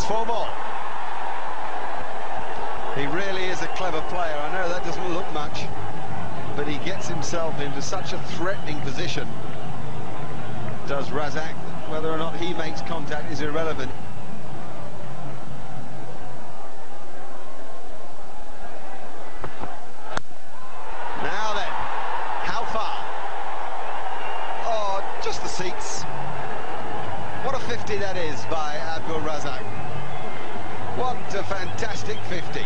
There's 4 more. He really is a clever player. I know that doesn't look much, but he gets himself into such a threatening position. Does Razak. Whether or not he makes contact is irrelevant. Now then, how far? Oh, just the seats. What a 50 that is by Abdul Razak. What a fantastic 50.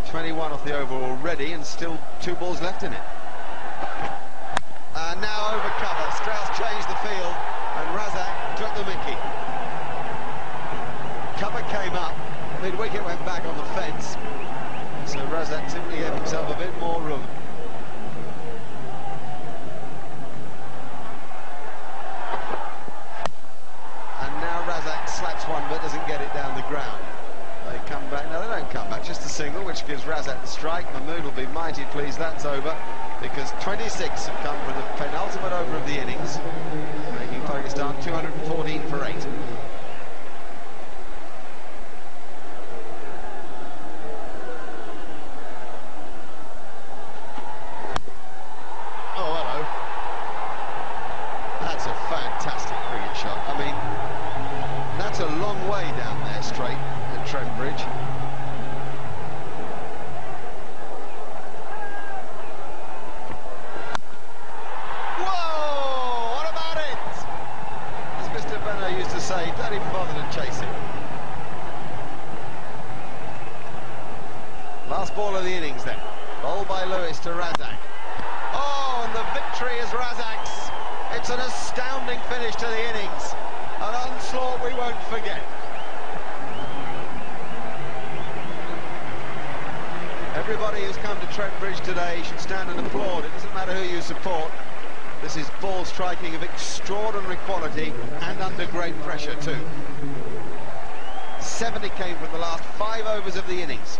.21 off the over already, and still 2 balls left in it. And now over cover. Strauss changed the field, and Razak took the mickey. Cover came up, mid-wicket went back on the fence, so Razak simply gave himself a bit more room. And now Razak slaps one but doesn't get it down the ground. They come back. No, they don't come back. Just a single, which gives Razak the strike. Mahmood will be mighty pleased that's over, because 26 have come from the penultimate over of the innings, making Pakistan 214 for 8. Oh, hello. That's a fantastic cricket shot. I mean, that's a long way down there straight at Trent Bridge. Whoa! What about it? As Mr. Benno used to say, don't even bother to chase it. Last ball of the innings then. Bowled by Lewis to Razak. Oh, and the victory is Razak's. It's an astounding finish to the innings. An onslaught we won't forget. Everybody who's come to Trent Bridge today should stand and applaud. It doesn't matter who you support. This is ball striking of extraordinary quality and under great pressure too. 70 came from the last 5 overs of the innings.